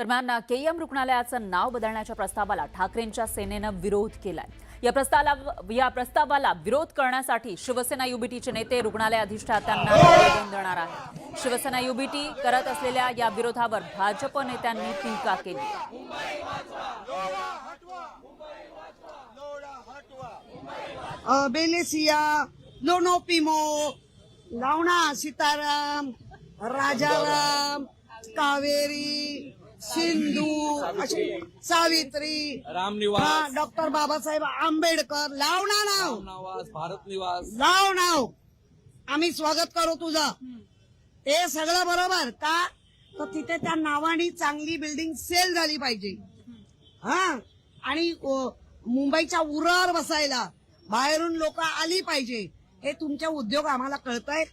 दरम्यान केईएम रुग्णालयाचं नाव बदलण्याच्या प्रस्तावाला ठाकरेंच्या सेनेनं विरोध केलाय। या प्रस्तावाला विरोध करण्यासाठी शिवसेना युबीटीचे नेते रुग्णालय अधिष्ठात्यांना निवेदन देणार आहेत। शिवसेना युबीटी करत असलेल्या या विरोधावर भाजप नेत्यांनी टीका केली। बेलेसिया, लोनोपिमो, लावणा सीताराम, राजाराम, कावेरी, सिंधू, सावित्री, रामनिवास, डॉक्टर बाबासाहेब आंबेडकर, लावणा नाव, भारत निवास, लाव नाव, आम्ही स्वागत करू तुझं। ते सगळं बरोबर का? तर तिथे त्या नावाने चांगली बिल्डिंग सेल झाली पाहिजे। हा, आणि मुंबईच्या उरावर बसायला बाहेरून लोक आली पाहिजे। हे तुमचे उद्योग आम्हाला कळतायत,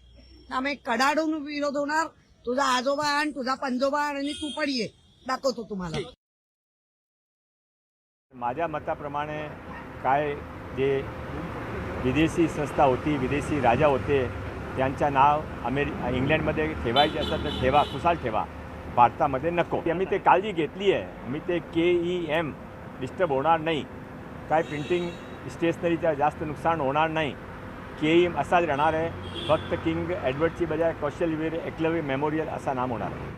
आम्ही कडाडून विरोध होणार। तुझा आजोबा आण, तुझा पंजोबा आण आणि तू पण ये, दाखवतो तुम्हाला। माझ्या मताप्रमाणे काय जे विदेशी संस्था होती, विदेशी राजा होते, त्यांचं नाव इंग्लंडमध्ये ठेवायचे असतात तर ठेवा, खुशाल ठेवा, भारतामध्ये नको। आम्ही ते काळजी घेतली आहे, आम्ही ते KEM डिस्टर्ब होणार नाही, काय प्रिंटिंग स्टेशनरीचं जास्त नुकसान होणार नाही। KEM असाच राहणार आहे, फक्त किंग एडवर्डची बजाय कौशलवीर एकलव्य मेमोरियल असा नाम होणार आहे।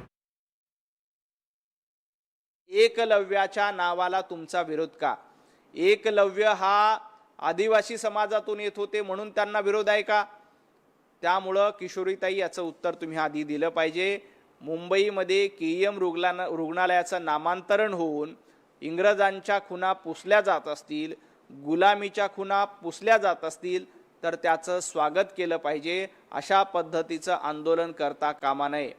एकलव्याच्या नावाला तुमचा विरोध का? एकलव्य हा आदिवासी समाजातून येत होते म्हणून त्यांना विरोध आहे का? त्यामुळं किशोरीताई याचं उत्तर तुम्ही आधी दिलं पाहिजे। मुंबईमध्ये KEM रुग्णालयाचं नामांतरण होऊन इंग्रजांच्या खुणा पुसल्या जात असतील, गुलामीच्या खुणा पुसल्या जात असतील तर त्याचं स्वागत केलं पाहिजे। अशा पद्धतीचं आंदोलन करता कामा नये।